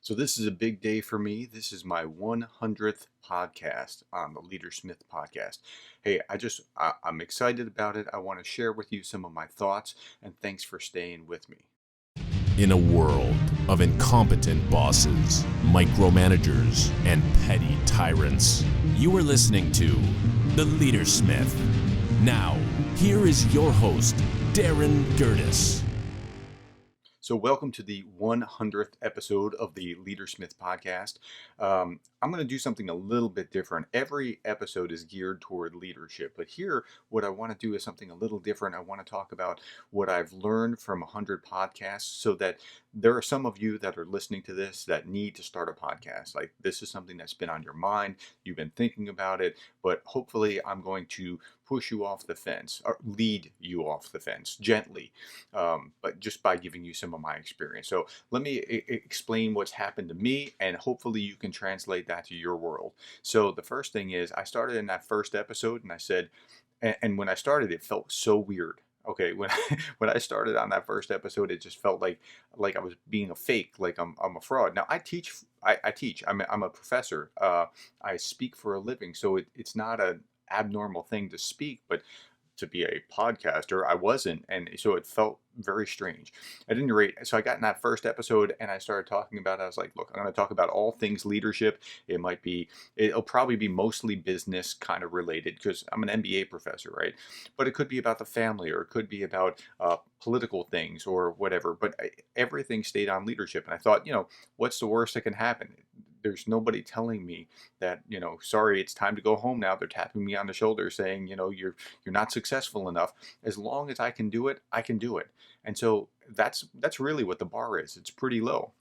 So this is a big day for me. This is my 100th podcast on the Leadersmith Podcast. Hey, I'm excited about it. I want to share with you some of my thoughts, and thanks for staying with me. In a world of incompetent bosses, micromanagers, and petty tyrants, you are listening to The Leadersmith. Now, here is your host, Darren Gerdes. So welcome to the 100th episode of the Leadersmith Podcast. I'm going to do something a little bit different. Every episode is geared toward leadership, but here what I want to do is something a little different. I want to talk about what I've learned from 100 podcasts so that there are some of you that are listening to this that need to start a podcast. Like this is something that's been on your mind. You've been thinking about it, but hopefully I'm going to push you off the fence or lead you off the fence gently, but just by giving you some of my experience. So let me explain what's happened to me, and hopefully you can translate that to your world. So the first thing is I started in that first episode and I said, and when I started, it felt so weird. Okay, when I started on that first episode, it just felt like I was being a fake, like I'm a fraud. Now I teach. I teach. I'm a professor. I speak for a living, so it's not an abnormal thing to speak, but to be a podcaster, I wasn't, and so it felt very strange. At any rate, so I got in that first episode and I started talking about it. I was like, look, I'm going to talk about all things leadership. It'll probably be mostly business kind of related because I'm an MBA professor, right? But it could be about the family, or it could be about political things or whatever. But everything stayed on leadership, and I thought, what's the worst that can happen? There's nobody telling me that, sorry, it's time to go home now. They're tapping me on the shoulder saying, you're not successful enough. As long as I can do it, I can do it. And so that's really what the bar is. It's pretty low.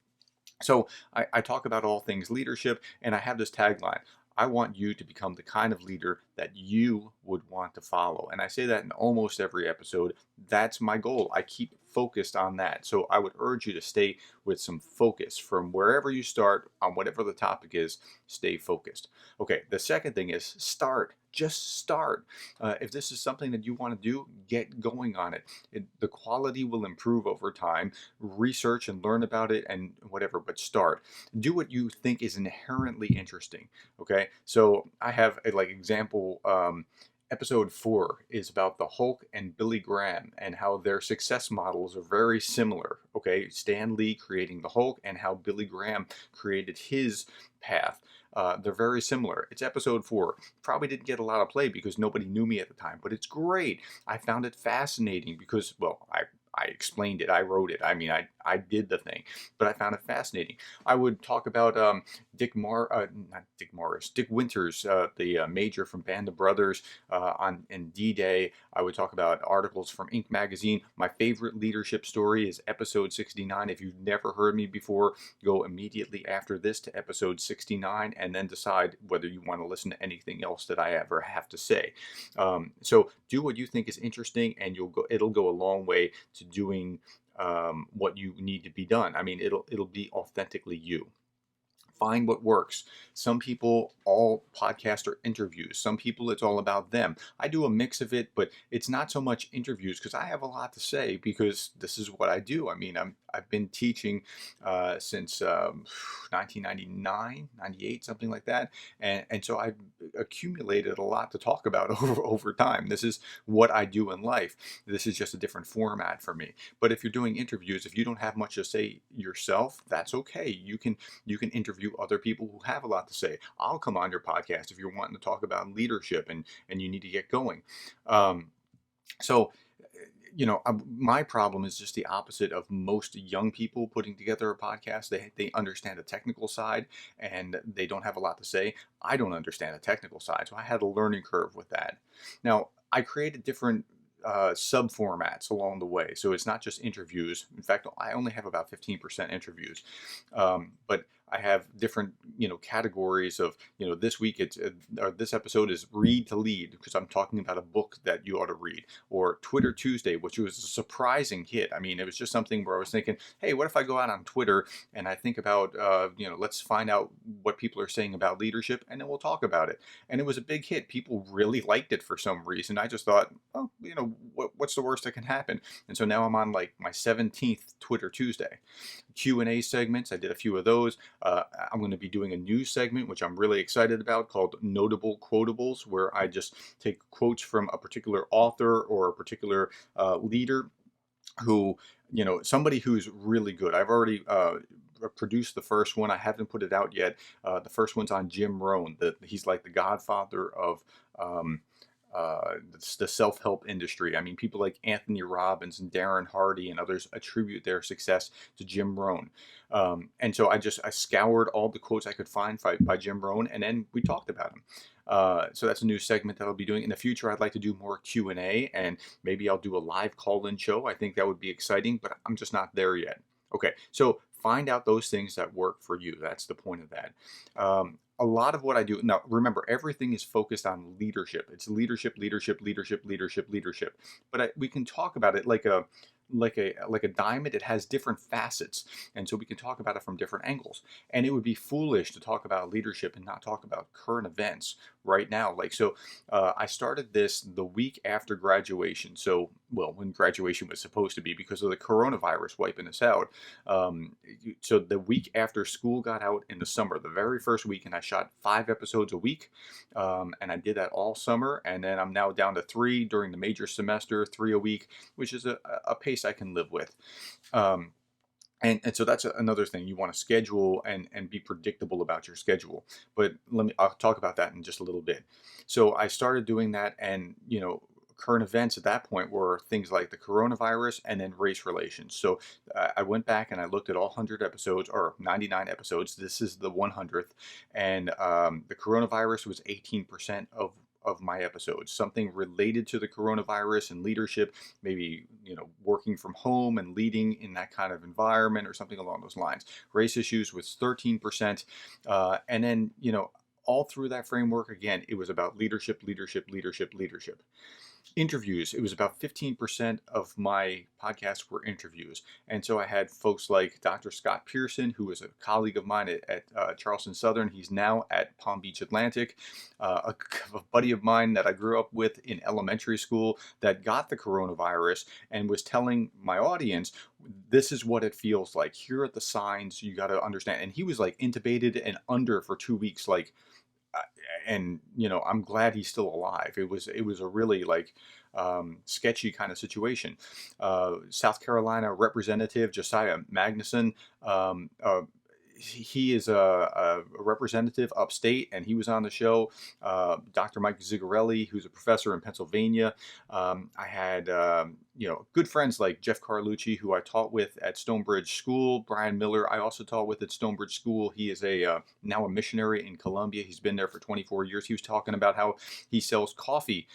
So I talk about all things leadership, and I have this tagline. I want you to become the kind of leader that you would want to follow. And I say that in almost every episode. That's my goal. I keep focused on that. So I would urge you to stay with some focus from wherever you start on whatever the topic is. Stay focused. Okay, the second thing is start. Just start. If this is something that you want to do, get going on it. The quality will improve over time. Research and learn about it and whatever, but start. Do what you think is inherently interesting. Okay, so I have a example. Episode 4 is about the Hulk and Billy Graham and how their success models are very similar. Okay, Stan Lee creating the Hulk and how Billy Graham created his path. They're very similar. It's episode 4. Probably didn't get a lot of play because nobody knew me at the time, but it's great. I found it fascinating because, well, I explained it. I wrote it. I mean, I did the thing, but I found it fascinating. I would talk about Dick Winters, the major from Band of Brothers in D-Day. I would talk about articles from Inc. magazine. My favorite leadership story is episode 69. If you've never heard me before, go immediately after this to episode 69 and then decide whether you want to listen to anything else that I ever have to say. So do what you think is interesting, and it'll go a long way to doing what you need to be done. I mean, it'll be authentically you. Find what works. Some people, all podcasts are interviews. Some people, it's all about them. I do a mix of it, but it's not so much interviews because I have a lot to say because this is what I do. I mean, I've been teaching since 1999, 98, something like that. And so I've accumulated a lot to talk about over time. This is what I do in life. This is just a different format for me. But if you're doing interviews, if you don't have much to say yourself, that's okay. You can interview other people who have a lot to say. I'll come on your podcast if you're wanting to talk about leadership and you need to get going. So my problem is just the opposite of most young people putting together a podcast. They understand the technical side and they don't have a lot to say. I don't understand the technical side, so I had a learning curve with that. Now, I created different sub-formats along the way. So it's not just interviews. In fact, I only have about 15% interviews. But I have different, categories of, this week this episode is Read to Lead because I'm talking about a book that you ought to read, or Twitter Tuesday, which was a surprising hit. I mean, it was just something where I was thinking, hey, what if I go out on Twitter and I think about, let's find out what people are saying about leadership and then we'll talk about it. And it was a big hit. People really liked it for some reason. I just thought, oh, what's the worst that can happen? And so now I'm on like my 17th Twitter Tuesday. Q&A segments. I did a few of those. I'm going to be doing a new segment, which I'm really excited about, called Notable Quotables, where I just take quotes from a particular author or a particular leader who, somebody who's really good. I've already produced the first one. I haven't put it out yet. The first one's on Jim Rohn. He's like the godfather of um, the self-help industry. I mean, people like Anthony Robbins and Darren Hardy and others attribute their success to Jim Rohn. And so I scoured all the quotes I could find by Jim Rohn, and then we talked about him. So that's a new segment that I'll be doing in the future. I'd like to do more Q&A, and maybe I'll do a live call-in show. I think that would be exciting, but I'm just not there yet. Okay, so find out those things that work for you. That's the point of that. A lot of what I do now, remember, everything is focused on leadership. It's leadership, leadership, leadership, leadership, leadership. But we can talk about it like a diamond. It has different facets, and so we can talk about it from different angles. And it would be foolish to talk about leadership and not talk about current events right now. I started this the week after graduation. So, well, when graduation was supposed to be, because of the coronavirus wiping us out. So the week after school got out in the summer, the very first week, and I shot 5 episodes a week, and I did that all summer. And then I'm now down to 3 during the major semester, 3 a week, which is a pace I can live with. And so that's another thing. You want to schedule and be predictable about your schedule. But I'll talk about that in just a little bit. So I started doing that, and current events at that point were things like the coronavirus and then race relations. So I went back and I looked at all 100 episodes, or 99 episodes. This is the 100th, and the coronavirus was 18% of my episodes, something related to the coronavirus and leadership, maybe, working from home and leading in that kind of environment or something along those lines. Race issues was 13%. And then, all through that framework, again, it was about leadership, leadership, leadership, leadership. Interviews, it was about 15% of my podcasts were interviews. And so I had folks like Dr. Scott Pearson, who was a colleague of mine at Charleston Southern. He's now at Palm Beach Atlantic. A buddy of mine that I grew up with in elementary school that got the coronavirus and was telling my audience, this is what it feels like. Here are the signs you got to understand. And he was like intubated and under for 2 weeks, and I'm glad he's still alive. It was a really sketchy kind of situation. South Carolina Representative Josiah Magnuson, he is a representative upstate, and he was on the show. Dr. Mike Zigarelli, who's a professor in Pennsylvania. I had good friends like Jeff Carlucci, who I taught with at Stonebridge School. Brian Miller, I also taught with at Stonebridge School. He is now a missionary in Colombia. He's been there for 24 years. He was talking about how he sells coffee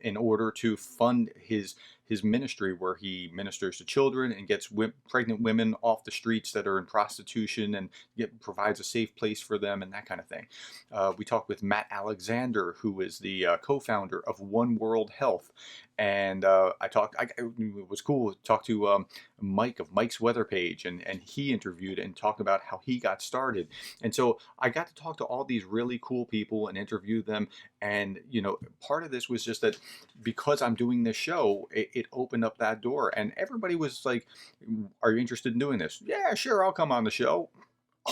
in order to fund his ministry, where he ministers to children and gets pregnant women off the streets that are in prostitution and provides a safe place for them and that kind of thing. We talked with Matt Alexander, who is the co-founder of One World Health. And it was cool to talk to Mike of Mike's Weather Page, and he interviewed and talked about how he got started. And so I got to talk to all these really cool people and interview them. And, part of this was just that because I'm doing this show, it opened up that door, and everybody was like, are you interested in doing this? Yeah, sure, I'll come on the show.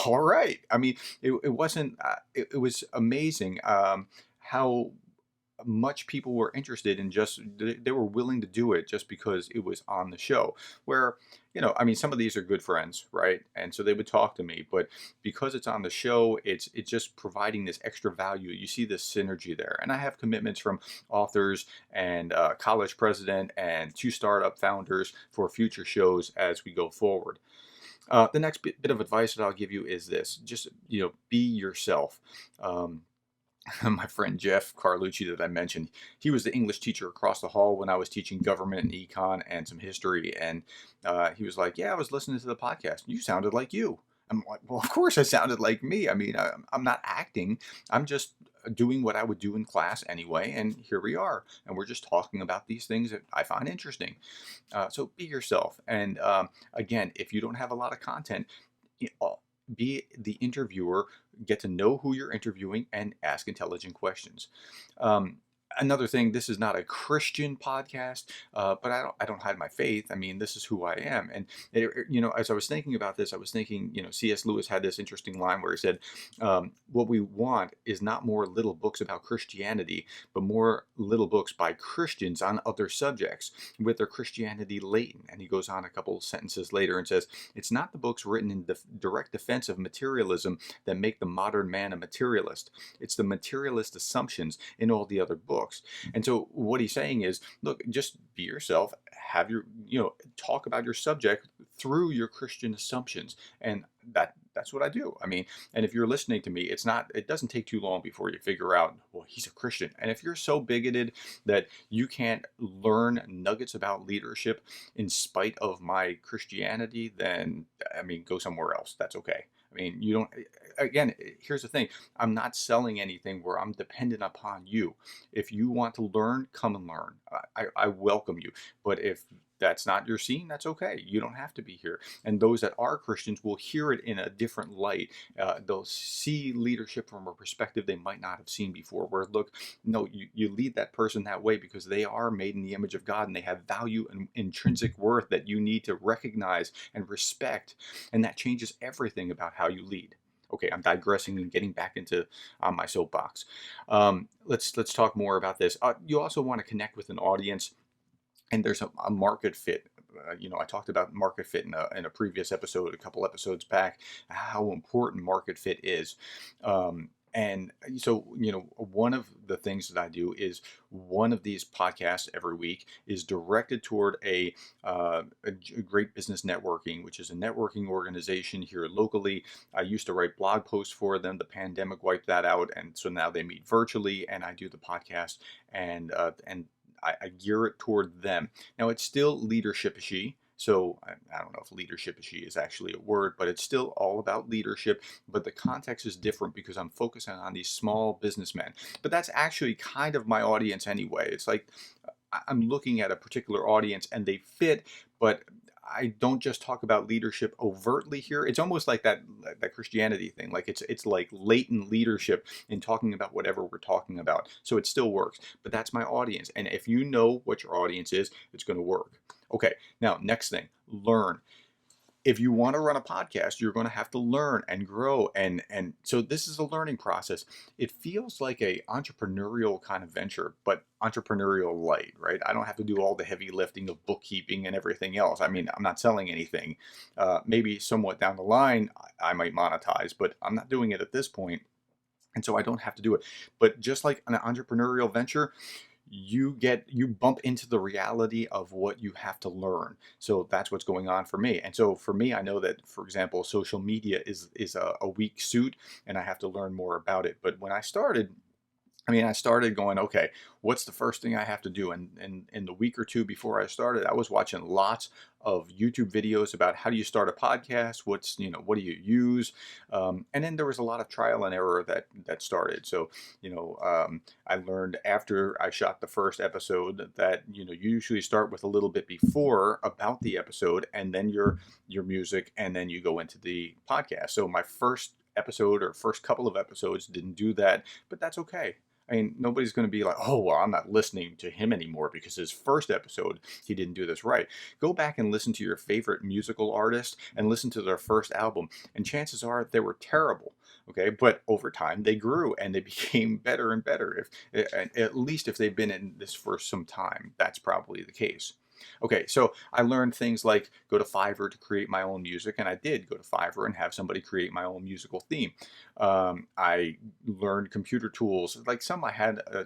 All right. I mean, it wasn't, it was amazing how much people were interested in they were willing to do it just because it was on the show, where, some of these are good friends, right? And so they would talk to me, but because it's on the show, it's just providing this extra value. You see this synergy there. And I have commitments from authors and college president and 2 startup founders for future shows as we go forward. The next bit of advice that I'll give you is this: just, be yourself. My friend Jeff Carlucci that I mentioned, he was the English teacher across the hall when I was teaching government and econ and some history. And he was like, yeah, I was listening to the podcast. You sounded like you. I'm like, well, of course I sounded like me. I mean, I'm not acting. I'm just doing what I would do in class anyway. And here we are. And we're just talking about these things that I find interesting. So be yourself. And again, if you don't have a lot of content, be the interviewer, get to know who you're interviewing, and ask intelligent questions. Another thing, this is not a Christian podcast, but I don't hide my faith. I mean, this is who I am. And as I was thinking about this, I was thinking, C.S. Lewis had this interesting line where he said, what we want is not more little books about Christianity, but more little books by Christians on other subjects with their Christianity latent. And he goes on a couple sentences later and says, it's not the books written in direct defense of materialism that make the modern man a materialist. It's the materialist assumptions in all the other books. And so what he's saying is, look, just be yourself, have your, talk about your subject through your Christian assumptions. And that's what I do. I mean, and if you're listening to me, it doesn't take too long before you figure out, well, he's a Christian. And if you're so bigoted that you can't learn nuggets about leadership in spite of my Christianity, then, I mean, go somewhere else. That's okay. I mean, you don't, again, here's the thing. I'm not selling anything where I'm dependent upon you. If you want to learn, come and learn. I welcome you. But if that's not your scene, that's okay. You don't have to be here. And those that are Christians will hear it in a different light. They'll see leadership from a perspective they might not have seen before, where, look, no, you lead that person that way because they are made in the image of God and they have value and intrinsic worth that you need to recognize and respect. And that changes everything about how you lead. Okay, I'm digressing and getting back into my soapbox. Let's talk more about this. You also want to connect with an audience. And there's a market fit. I talked about market fit in a previous episode, a couple episodes back, how important market fit is. And so, one of the things that I do is one of these podcasts every week is directed toward a great business networking, which is a networking organization here locally. I used to write blog posts for them. The pandemic wiped that out. And so now they meet virtually and I do the podcast and I gear it toward them. Now, it's still leadership-ishy. So I don't know if leadership-ishy is actually a word, but it's still all about leadership. But the context is different because I'm focusing on these small businessmen. But that's actually kind of my audience anyway. It's like I'm looking at a particular audience and they fit, but I don't just talk about leadership overtly here. It's almost like that Christianity thing. Like it's like latent leadership in talking about whatever we're talking about. So it still works. But that's my audience. And if you know what your audience is, it's going to work. Okay. Now, next thing, learn. If you want to run a podcast, you're going to have to learn and grow. And so this is a learning process. It feels like a entrepreneurial kind of venture, but entrepreneurial light, right? I don't have to do all the heavy lifting of bookkeeping and everything else. I mean, I'm not selling anything. Maybe somewhat down the line, I might monetize, but I'm not doing it at this point. And so I don't have to do it. But just like an entrepreneurial venture, you bump into the reality of what you have to learn. So that's what's going on for me. And so for me, I know that, for example, social media is a weak suit and I have to learn more about it. But when I started going, okay, what's the first thing I have to do? And in the week or two before I started, I was watching lots of YouTube videos about how do you start a podcast? What do you use? And then there was a lot of trial and error that started. So, I learned after I shot the first episode that, you usually start with a little bit before about the episode and then your music, and then you go into the podcast. So my first episode or first couple of episodes didn't do that, but that's okay. I mean, nobody's going to be like, oh, well, I'm not listening to him anymore because his first episode, he didn't do this right. Go back and listen to your favorite musical artist and listen to their first album. And chances are they were terrible. Okay. But over time they grew and they became better and better. At least if they've been in this for some time, that's probably the case. Okay, so I learned things like go to Fiverr to create my own music, and I did go to Fiverr and have somebody create my own musical theme. I learned computer tools, like some I had a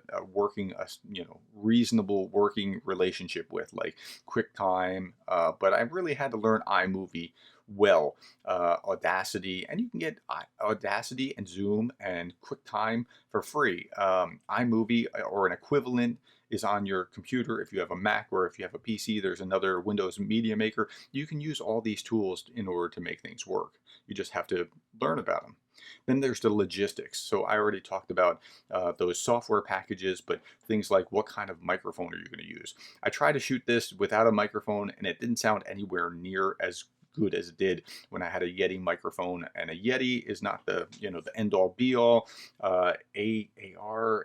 reasonable working relationship with, like QuickTime, but I really had to learn iMovie well, Audacity, and you can get Audacity and Zoom and QuickTime for free. iMovie or an equivalent is on your computer. If you have a Mac or if you have a PC, there's another Windows Media Maker. You can use all these tools in order to make things work. You just have to learn about them. Then there's the logistics. So I already talked about those software packages, but things like what kind of microphone are you going to use? I tried to shoot this without a microphone and it didn't sound anywhere near as good as it did when I had a Yeti microphone. And a Yeti is not the the end all be all. ATR,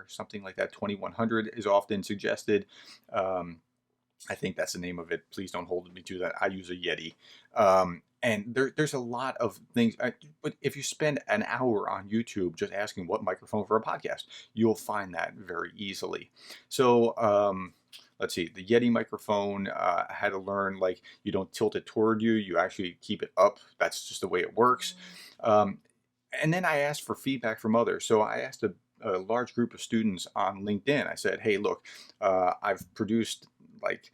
something like that, 2100 is often suggested. I think that's the name of it. Please don't hold me to that. I use a Yeti. And there's a lot of things. But if you spend an hour on YouTube just asking what microphone for a podcast, you'll find that very easily. So let's see, the Yeti microphone, I had to learn, like, you don't tilt it toward you. You actually keep it up. That's just the way it works. And then I asked for feedback from others. So I asked a large group of students on LinkedIn. I said, hey, look, I've produced like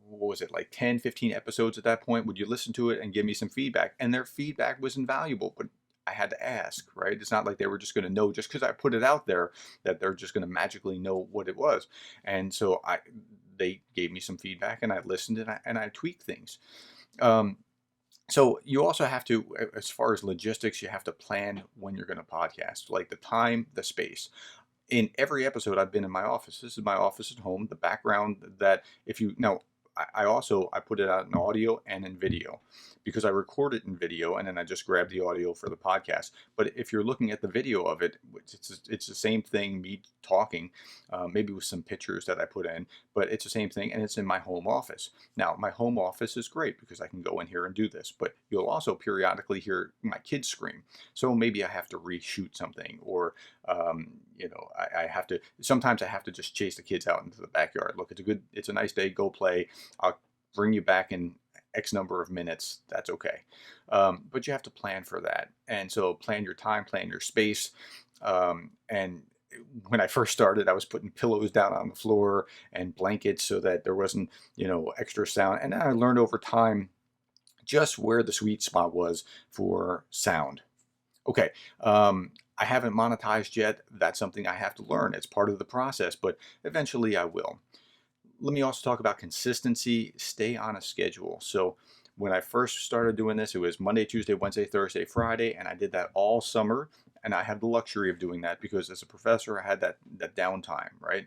what was it, like 10, 15 episodes at that point. Would you listen to it and give me some feedback? And their feedback was invaluable, but I had to ask, right? It's not like they were just going to know just because I put it out there that they're just going to magically know what it was. And so they gave me some feedback, and I listened, and I tweaked things. So you also have to, as far as logistics, you have to plan when you're going to podcast, like the time, the space. In every episode, I've been in my office. This is my office at home. The background that I put it out in audio and in video, because I record it in video and then I just grab the audio for the podcast. But if you're looking at the video of it, it's the same thing, me talking, maybe with some pictures that I put in, but it's the same thing, and it's in my home office. Now, my home office is great because I can go in here and do this, but you'll also periodically hear my kids scream. So maybe I have to reshoot something, or sometimes I have to just chase the kids out into the backyard. Look, it's a nice day, go play. I'll bring you back in X number of minutes. That's okay. But you have to plan for that. And so plan your time, plan your space. And when I first started, I was putting pillows down on the floor and blankets so that there wasn't, extra sound. And then I learned over time just where the sweet spot was for sound. Okay. I haven't monetized yet. That's something I have to learn. It's part of the process, but eventually I will. Let me also talk about consistency. Stay on a schedule. So when I first started doing this, it was Monday, Tuesday, Wednesday, Thursday, Friday, and I did that all summer. And I had the luxury of doing that because as a professor, I had that downtime, right?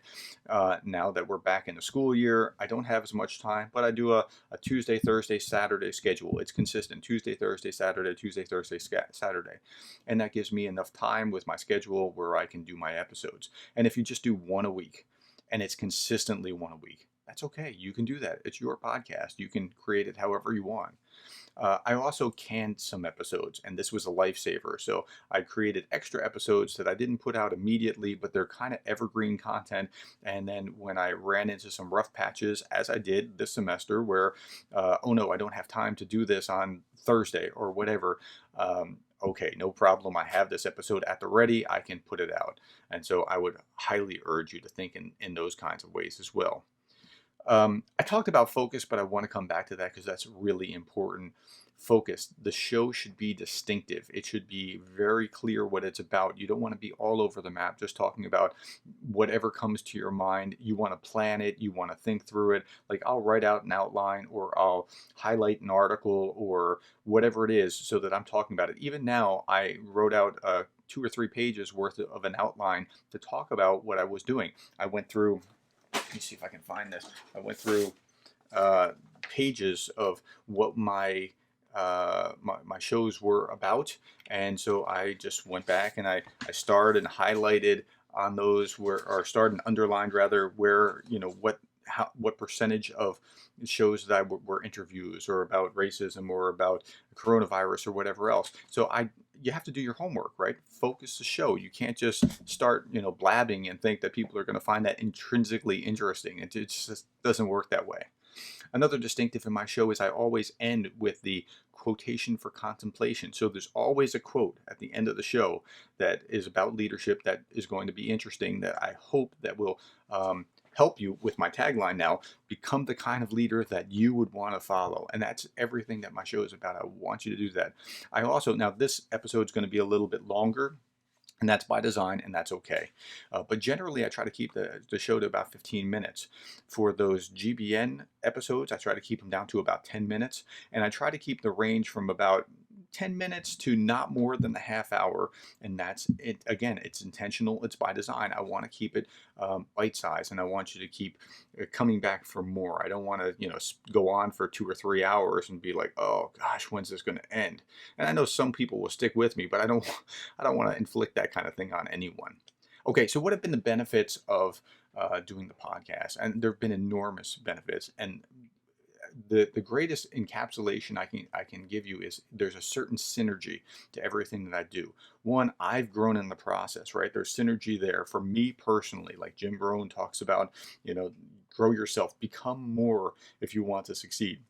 Now that we're back in the school year, I don't have as much time, but I do a Tuesday, Thursday, Saturday schedule. It's consistent. Tuesday, Thursday, Saturday, Tuesday, Thursday, Saturday. And that gives me enough time with my schedule where I can do my episodes. And if you just do one a week, and it's consistently one a week, that's okay. You can do that. It's your podcast. You can create it however you want. I also canned some episodes, and this was a lifesaver. So I created extra episodes that I didn't put out immediately, but they're kind of evergreen content. And then when I ran into some rough patches, as I did this semester, where, oh no, I don't have time to do this on Thursday or whatever, okay, no problem. I have this episode at the ready. I can put it out. And so I would highly urge you to think in those kinds of ways as well. I talked about focus, but I want to come back to that because that's really important. Focus. The show should be distinctive. It should be very clear what it's about. You don't want to be all over the map just talking about whatever comes to your mind. You want to plan it. You want to think through it. Like, I'll write out an outline, or I'll highlight an article, or whatever it is, so that I'm talking about it. Even now, I wrote out 2 or 3 pages worth of an outline to talk about what I was doing. I went through, let me see if I can find this. I went through pages of what my shows were about, and so I just went back and I starred and highlighted on those, or starred and underlined rather, where what percentage of shows that were interviews, or about racism, or about coronavirus, or whatever else. So you have to do your homework, right? Focus the show. You can't just start, blabbing and think that people are going to find that intrinsically interesting. It just doesn't work that way. Another distinctive in my show is I always end with the quotation for contemplation. So there's always a quote at the end of the show that is about leadership, that is going to be interesting, that I hope that will help you with my tagline now: become the kind of leader that you would want to follow. And that's everything that my show is about. I want you to do that. Now this episode is going to be a little bit longer, and that's by design, and that's okay. But generally, I try to keep the show to about 15 minutes. For those GBN episodes, I try to keep them down to about 10 minutes. And I try to keep the range from about 10 minutes to not more than a half hour. And that's it. Again, it's intentional. It's by design. I want to keep it bite-sized, and I want you to keep coming back for more. I don't want to, go on for 2 or 3 hours and be like, oh gosh, when's this going to end? And I know some people will stick with me, but I don't want to inflict that kind of thing on anyone. Okay, so what have been the benefits of doing the podcast? And there have been enormous benefits. And the greatest encapsulation I can give you is there's a certain synergy to everything that I do. One, I've grown in the process, right? There's synergy there for me personally, like Jim Rohn talks about, grow yourself, become more if you want to succeed.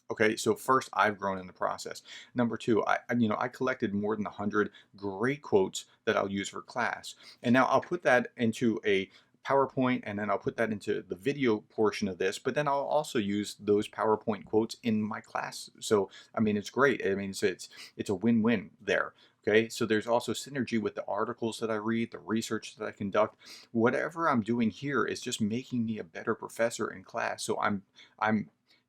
Okay, so first, I've grown in the process. Number two, I collected more than 100 great quotes that I'll use for class. And now I'll put that into a PowerPoint, and then I'll put that into the video portion of this, but then I'll also use those PowerPoint quotes in my class. So, it's great. It's a win-win there. Okay, so there's also synergy with the articles that I read, the research that I conduct. Whatever I'm doing here is just making me a better professor in class. So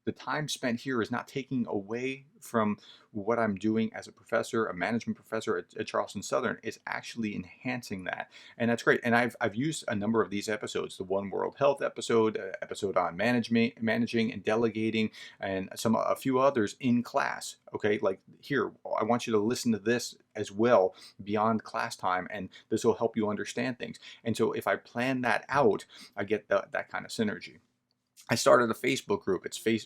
the time spent here is not taking away from what I'm doing as a professor, a management professor at Charleston Southern. It's actually enhancing that. And that's great. And I've used a number of these episodes, the One World Health episode, episode on managing and delegating, and a few others in class. Okay, like here, I want you to listen to this as well beyond class time, and this will help you understand things. And so if I plan that out, I get that kind of synergy. I started a Facebook group. It's when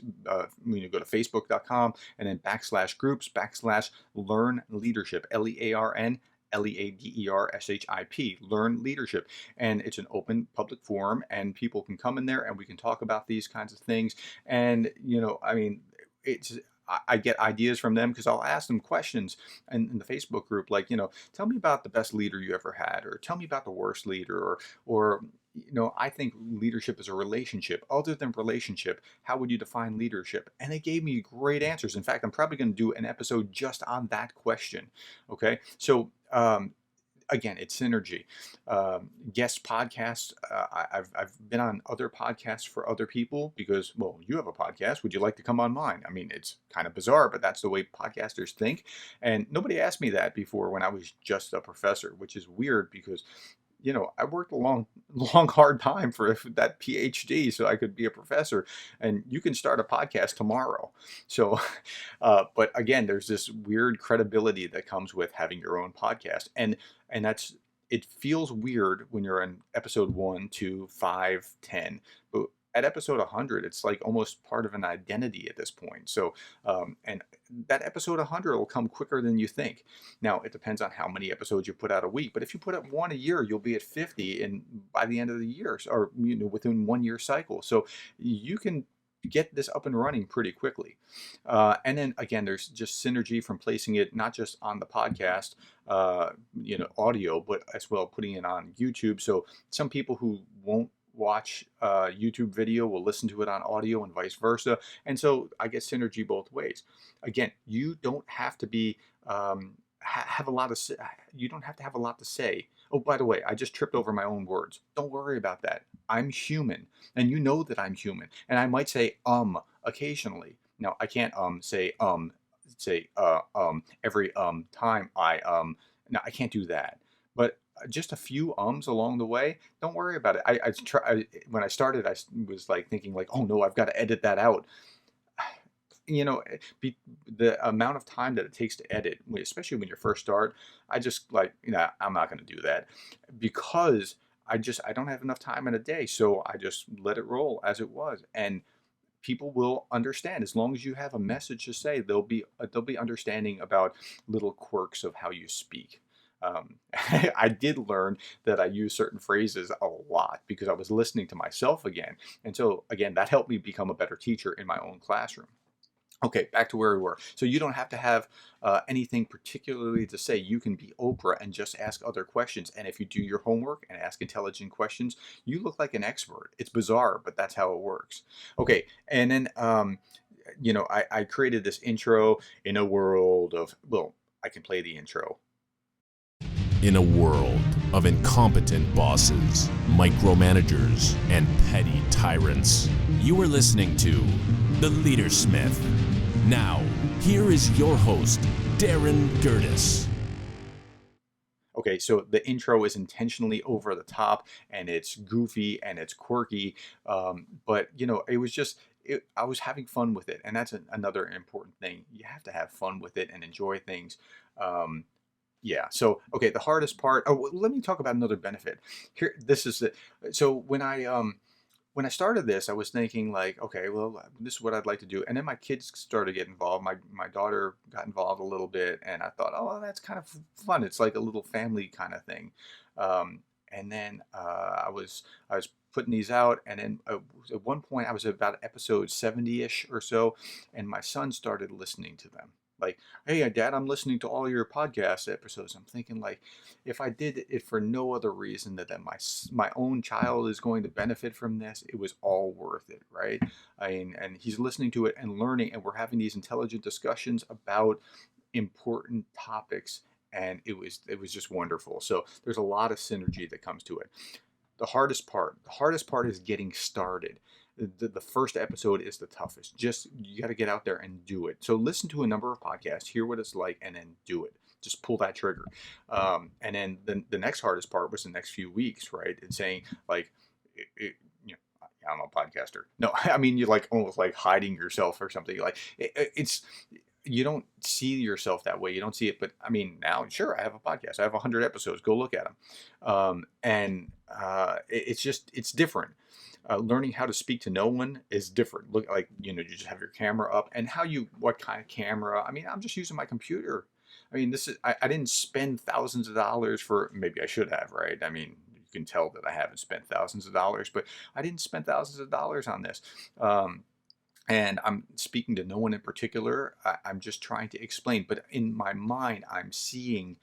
you go to facebook.com and then /groups/learn leadership, LEARN LEADERSHIP, Learn Leadership. And it's an open public forum, and people can come in there and we can talk about these kinds of things. And, I get ideas from them because I'll ask them questions in the Facebook group, like, tell me about the best leader you ever had, or tell me about the worst leader, or I think leadership is a relationship. Other than relationship, how would you define leadership? And they gave me great answers. In fact, I'm probably going to do an episode just on that question. Okay, so again, it's synergy. Guest podcasts. I've been on other podcasts for other people because, well, you have a podcast. Would you like to come on mine? It's kind of bizarre, but that's the way podcasters think. And nobody asked me that before when I was just a professor, which is weird because, I worked a long, hard time for that PhD so I could be a professor, and you can start a podcast tomorrow. So, but again, there's this weird credibility that comes with having your own podcast. And it feels weird when you're in episode 1, 2, 5, 10, but at episode 100, it's like almost part of an identity at this point. So, and that episode 100 will come quicker than you think. Now, it depends on how many episodes you put out a week, but if you put up one a year, you'll be at 50 and by the end of the year, or within 1 year cycle. So you can get this up and running pretty quickly. And then again, there's just synergy from placing it not just on the podcast, audio, but as well putting it on YouTube. So some people who won't watch YouTube video will listen to it on audio and vice versa. And so I get synergy both ways. Again, you don't have to be have a lot of you don't have to have a lot to say. Oh, by the way, I just tripped over my own words. Don't worry about that. I'm human, and you know that I'm human, and I might say occasionally. Now, I can't say every time no, I can't do that. But just a few along the way, don't worry about it. When I started, I was like thinking like, oh no, I've got to edit that out. The amount of time that it takes to edit, especially when you first start, I just like, I'm not going to do that because I don't have enough time in a day. So I just let it roll as it was. And people will understand as long as you have a message to say. They'll be understanding about little quirks of how you speak. I did learn that I use certain phrases a lot because I was listening to myself again. And so again, that helped me become a better teacher in my own classroom. Okay, back to where we were. So you don't have to have anything particularly to say. You can be Oprah and just ask other questions. And if you do your homework and ask intelligent questions, you look like an expert. It's bizarre, but that's how it works. Okay, and then, I created this intro in a world of, well, I can play the intro. In a world of incompetent bosses, micromanagers, and petty tyrants, you are listening to The Leadersmith. Now, here is your host, Darren Gerdes. Okay, so the intro is intentionally over the top and it's goofy and it's quirky, but it was just I was having fun with it, and that's another important thing. You have to have fun with it and enjoy things. Um, yeah. So okay, the hardest part. Oh, let me talk about another benefit. Here, this is it. So when I started this, I was thinking like, okay, well, this is what I'd like to do. And then my kids started to get involved. My daughter got involved a little bit, and I thought, oh, well, that's kind of fun. It's like a little family kind of thing. Um, and then I was putting these out, and then at one point I was about episode 70-ish or so, and my son started listening to them. Like, hey, Dad, I'm listening to all your podcast episodes. I'm thinking like, if I did it for no other reason than that my own child is going to benefit from this, it was all worth it, right? I mean, and he's listening to it and learning, and we're having these intelligent discussions about important topics, and it was just wonderful. So there's a lot of synergy that comes to it. The hardest part is getting started. The first episode is the toughest. Just, you got to get out there and do it. So listen to a number of podcasts, hear what it's like, and then do it. Just pull that trigger. And then the next hardest part was the next few weeks, right? And saying like, I'm a podcaster. No, I mean, you're like almost like hiding yourself or something. Like it's, you don't see yourself that way. You don't see it. But I mean, now, sure, I have a podcast. I have 100 episodes. Go look at them. It's different. Learning how to speak to no one is different. Look, like, you just have your camera up, and what kind of camera. I mean, I'm just using my computer. I mean, I didn't spend thousands of dollars for, maybe I should have, right? I mean, you can tell that I haven't spent thousands of dollars, but I didn't spend thousands of dollars on this. And I'm speaking to no one in particular. I'm just trying to explain, but in my mind, I'm seeing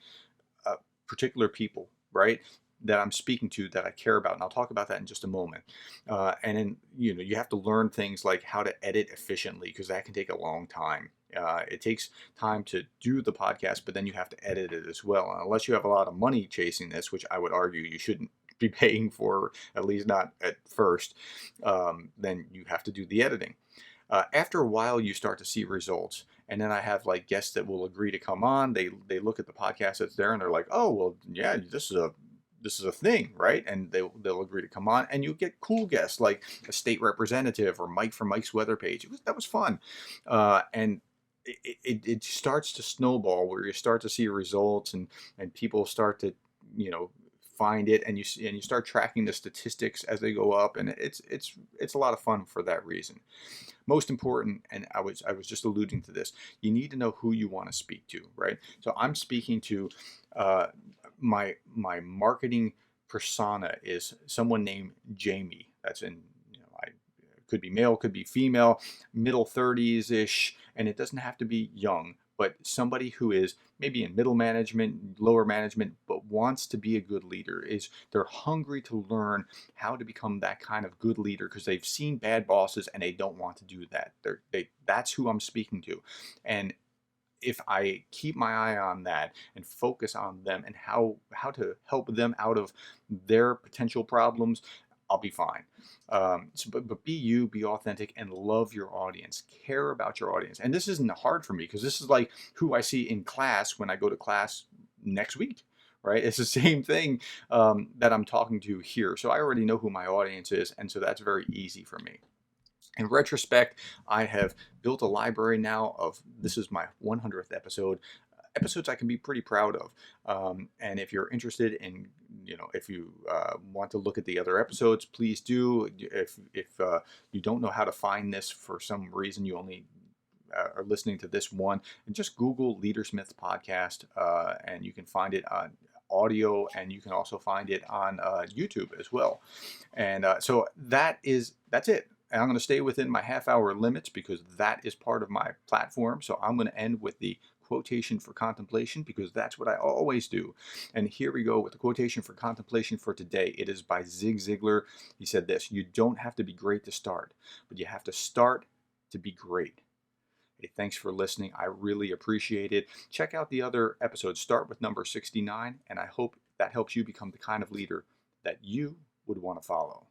particular people, right, that I'm speaking to, that I care about, and I'll talk about that in just a moment. And then you have to learn things like how to edit efficiently, because that can take a long time. It takes time to do the podcast, but then you have to edit it as well. And unless you have a lot of money chasing this, which I would argue you shouldn't be paying for, at least not at first, then you have to do the editing. After a while, you start to see results, and then I have like guests that will agree to come on. They look at the podcast that's there, and they're like, oh, well, yeah, this is a thing, right? And they'll agree to come on, and you get cool guests like a state representative or Mike from Mike's Weather Page. That was fun, and it starts to snowball, where you start to see results, and people start to find it, and you start tracking the statistics as they go up, and it's a lot of fun for that reason. Most important, and I was just alluding to this, you need to know who you want to speak to, right? So I'm speaking to my marketing persona is someone named Jamie. That's could be male, could be female, middle 30s ish, and it doesn't have to be young, but somebody who is maybe in middle management, lower management, but wants to be a good leader. They're hungry to learn how to become that kind of good leader, because they've seen bad bosses and they don't want to do that. That's who I'm speaking to. And if I keep my eye on that and focus on them and how to help them out of their potential problems, I'll be fine. But be you, be authentic, and love your audience. Care about your audience. And this isn't hard for me, because this is like who I see in class when I go to class next week, right? It's the same thing that I'm talking to here. So I already know who my audience is, and so that's very easy for me. In retrospect, I have built a library now of, this is my 100th episodes I can be pretty proud of. And if you're interested in, if you want to look at the other episodes, please do. If you don't know how to find this for some reason, you only are listening to this one, and just Google Leadersmith Podcast, and you can find it on audio, and you can also find it on YouTube as well. And so that's it. And I'm going to stay within my half-hour limits, because that is part of my platform. So I'm going to end with the quotation for contemplation, because that's what I always do. And here we go with the quotation for contemplation for today. It is by Zig Ziglar. He said this: you don't have to be great to start, but you have to start to be great. Hey, thanks for listening. I really appreciate it. Check out the other episodes. Start with number 69, and I hope that helps you become the kind of leader that you would want to follow.